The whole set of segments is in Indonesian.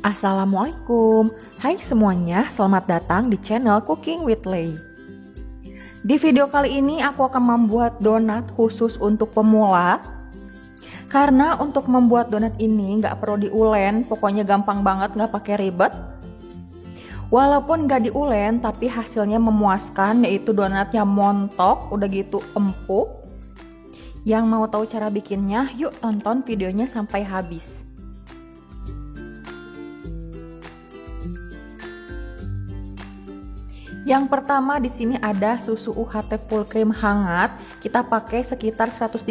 Assalamualaikum, hai semuanya, selamat datang di channel Cooking with Lay. Di video kali ini aku akan membuat donat khusus untuk pemula. Karena untuk membuat donat ini nggak perlu diulen, pokoknya gampang banget, nggak pakai ribet. Walaupun nggak diulen, tapi hasilnya memuaskan, yaitu donatnya montok, udah gitu empuk. Yang mau tahu cara bikinnya, yuk tonton videonya sampai habis. Yang pertama di sini ada susu UHT full cream hangat. Kita pakai sekitar 130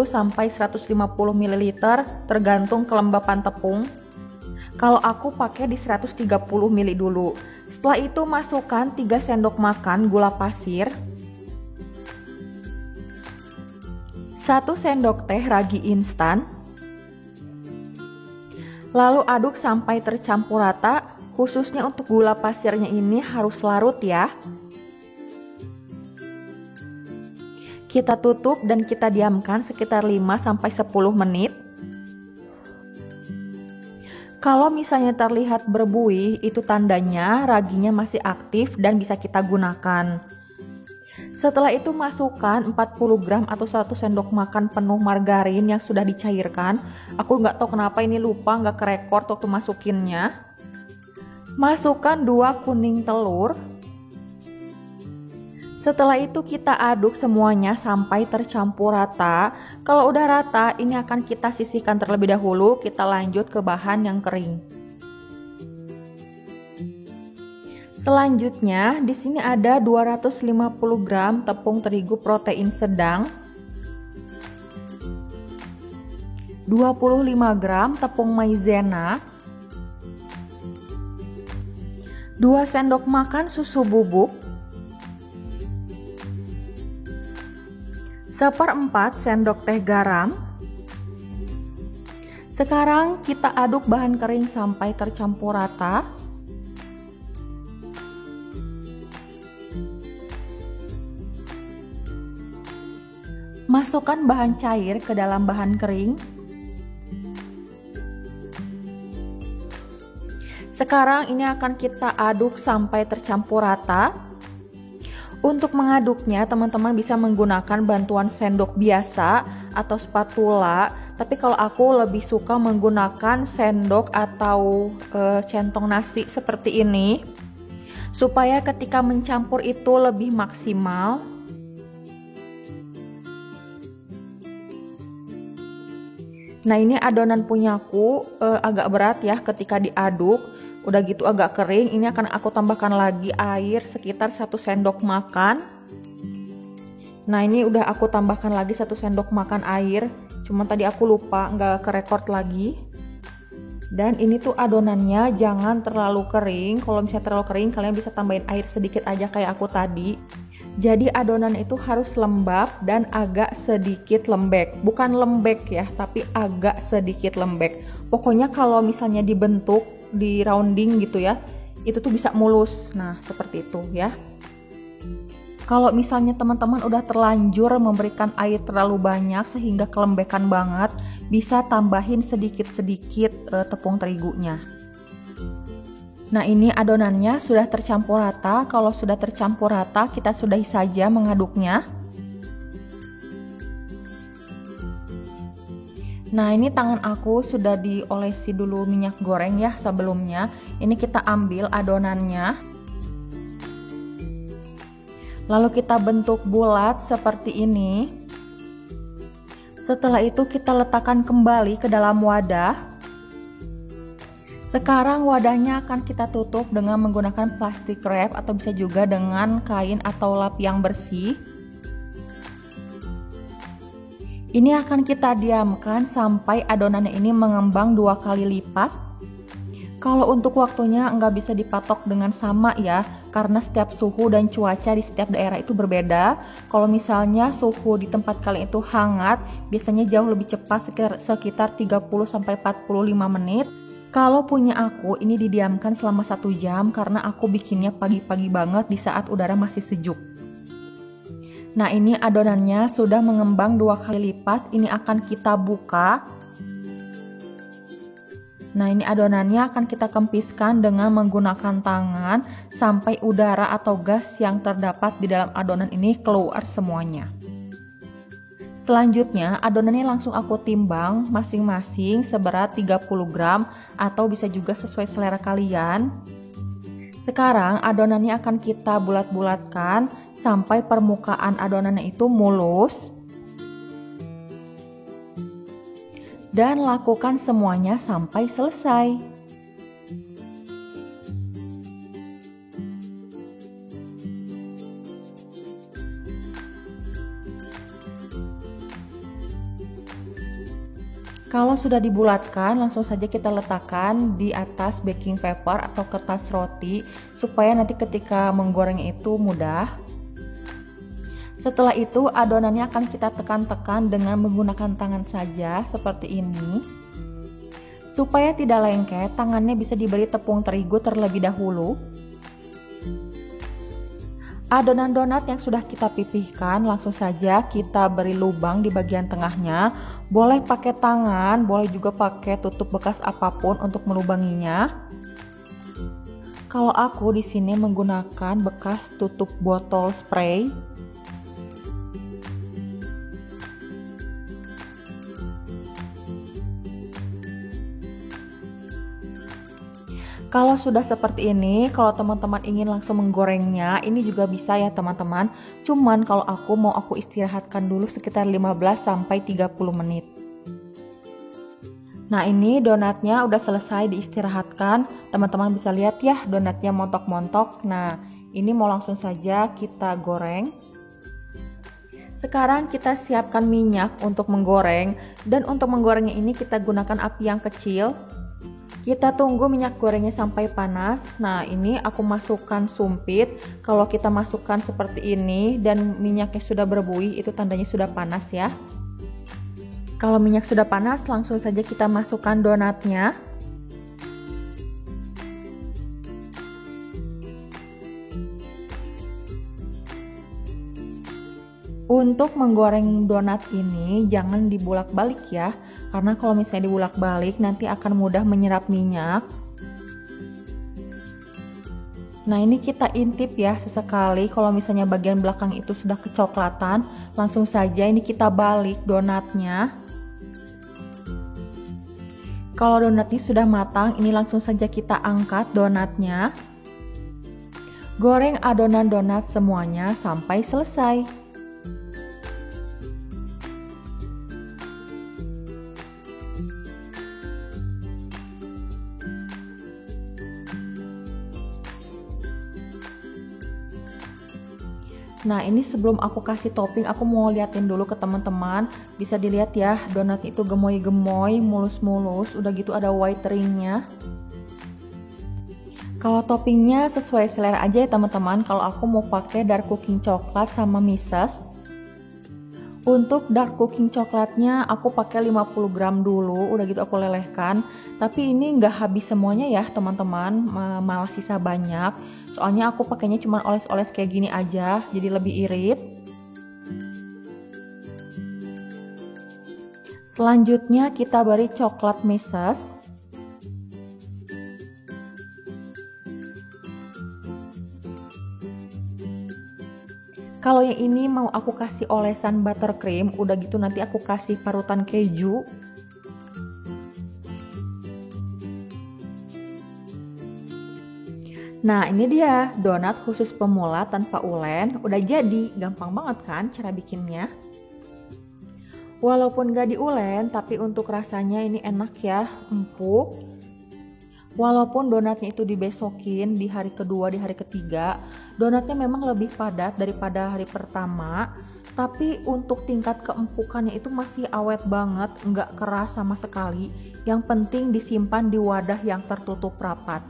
sampai 150 ml tergantung kelembapan tepung. Kalau aku pakai di 130 ml dulu. Setelah itu masukkan 3 sendok makan gula pasir, 1 sendok teh ragi instan. Lalu aduk sampai tercampur rata. Khususnya untuk gula pasirnya ini harus larut ya. Kita tutup dan kita diamkan sekitar 5-10 menit. Kalau misalnya terlihat berbuih, itu tandanya raginya masih aktif dan bisa kita gunakan. Setelah itu masukkan 40 gram atau 1 sendok makan penuh margarin yang sudah dicairkan. Aku nggak tahu kenapa ini lupa, nggak kerekord waktu masukinnya. Masukkan 2 kuning telur. Setelah itu kita aduk semuanya sampai tercampur rata. Kalau udah rata, ini akan kita sisihkan terlebih dahulu. Kita lanjut ke bahan yang kering. Selanjutnya, di sini ada 250 gram tepung terigu protein sedang, 25 gram tepung maizena, 2 sendok makan susu bubuk, 1/4 sendok teh garam. Sekarang kita aduk bahan kering sampai tercampur rata. Masukkan bahan cair ke dalam bahan kering. Sekarang ini akan kita aduk sampai tercampur rata. Untuk mengaduknya teman-teman bisa menggunakan bantuan sendok biasa atau spatula. Tapi kalau aku lebih suka menggunakan sendok atau centong nasi seperti ini. Supaya ketika mencampur itu lebih maksimal. Nah ini adonan punyaku agak berat ya ketika diaduk. Udah gitu agak kering, ini akan aku tambahkan lagi air sekitar 1 sendok makan. Nah ini udah aku tambahkan lagi 1 sendok makan air, cuman tadi aku lupa nggak kerekord lagi. Dan ini tuh adonannya jangan terlalu kering. Kalau misalnya terlalu kering kalian bisa tambahin air sedikit aja kayak aku tadi. Jadi adonan itu harus lembab dan agak sedikit lembek. Bukan lembek ya, tapi agak sedikit lembek. Pokoknya kalau misalnya dibentuk, di rounding gitu ya, itu tuh bisa mulus. Nah seperti itu ya. Kalau misalnya teman-teman udah terlanjur memberikan air terlalu banyak sehingga kelembekan banget, bisa tambahin sedikit-sedikit tepung terigunya. Nah ini adonannya sudah tercampur rata. Kalau sudah tercampur rata, kita sudahi saja mengaduknya. Nah ini tangan aku sudah diolesi dulu minyak goreng ya sebelumnya. Ini kita ambil adonannya. Lalu kita bentuk bulat seperti ini. Setelah itu kita letakkan kembali ke dalam wadah. Sekarang wadahnya akan kita tutup dengan menggunakan plastik wrap atau bisa juga dengan kain atau lap yang bersih. Ini akan kita diamkan sampai adonannya ini mengembang 2 kali lipat. Kalau untuk waktunya nggak bisa dipatok dengan sama ya, karena setiap suhu dan cuaca di setiap daerah itu berbeda. Kalau misalnya suhu di tempat kalian itu hangat, biasanya jauh lebih cepat sekitar 30-45 menit. Kalau punya aku ini didiamkan selama 1 jam karena aku bikinnya pagi-pagi banget di saat udara masih sejuk. Nah ini adonannya sudah mengembang 2 kali lipat. Ini akan kita buka. Nah, ini adonannya akan kita kempiskan dengan menggunakan tangan sampai udara atau gas yang terdapat di dalam adonan ini keluar semuanya. Selanjutnya, adonannya langsung aku timbang masing-masing seberat 30 gram atau bisa juga sesuai selera kalian. Sekarang adonannya akan kita bulat-bulatkan sampai permukaan adonannya itu mulus. Dan lakukan semuanya sampai selesai. Kalau sudah dibulatkan, langsung saja kita letakkan di atas baking paper atau kertas roti supaya nanti ketika menggorengnya itu mudah. Setelah itu adonannya akan kita tekan-tekan dengan menggunakan tangan saja seperti ini. Supaya tidak lengket, tangannya bisa diberi tepung terigu terlebih dahulu. Adonan donat yang sudah kita pipihkan langsung saja kita beri lubang di bagian tengahnya. Boleh pakai tangan, boleh juga pakai tutup bekas apapun untuk melubanginya. Kalau aku di sini menggunakan bekas tutup botol spray. Kalau sudah seperti ini, kalau teman-teman ingin langsung menggorengnya, ini juga bisa ya teman-teman. Cuman kalau aku mau istirahatkan dulu sekitar 15-30 menit. Nah, ini donatnya udah selesai diistirahatkan. Teman-teman bisa lihat ya donatnya montok-montok. Nah, ini mau langsung saja kita goreng. Sekarang kita siapkan minyak untuk menggoreng. Dan untuk menggorengnya ini kita gunakan api yang kecil. Kita tunggu minyak gorengnya sampai panas. Nah, ini aku masukkan sumpit. Kalau kita masukkan seperti ini dan minyaknya sudah berbuih, itu tandanya sudah panas ya. Kalau minyak sudah panas, langsung saja kita masukkan donatnya. Untuk menggoreng donat ini jangan dibulak-balik ya, karena kalau misalnya dibulak-balik nanti akan mudah menyerap minyak. Nah, ini kita intip ya sesekali, kalau misalnya bagian belakang itu sudah kecoklatan, langsung saja ini kita balik donatnya. Kalau donatnya sudah matang, ini langsung saja kita angkat donatnya. Goreng adonan donat semuanya sampai selesai. Nah, ini sebelum aku kasih topping, aku mau liatin dulu ke teman-teman. Bisa dilihat ya, donat itu gemoy-gemoy, mulus-mulus, udah gitu ada white ringnya. Kalau toppingnya sesuai selera aja ya teman-teman. Kalau aku mau pakai dark cooking coklat sama mises. Untuk dark cooking coklatnya aku pakai 50 gram dulu, udah gitu aku lelehkan. Tapi ini nggak habis semuanya ya teman-teman, malah sisa banyak. Soalnya aku pakainya cuma oles-oles kayak gini aja, jadi lebih irit. Selanjutnya kita beri coklat mises. Kalau yang ini mau aku kasih olesan buttercream, udah gitu nanti aku kasih parutan keju. Nah, ini dia donat khusus pemula tanpa ulen. Udah jadi, gampang banget kan cara bikinnya. Walaupun gak diulen, tapi untuk rasanya ini enak ya, empuk. Walaupun donatnya itu dibesokin di hari kedua, di hari ketiga, donatnya memang lebih padat daripada hari pertama. Tapi untuk tingkat keempukannya itu masih awet banget, nggak keras sama sekali. Yang penting disimpan di wadah yang tertutup rapat.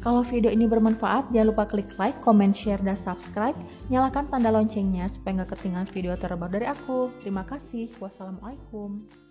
Kalau video ini bermanfaat, jangan lupa klik like, comment, share, dan subscribe. Nyalakan tanda loncengnya supaya nggak ketinggalan video terbaru dari aku. Terima kasih. Wassalamualaikum.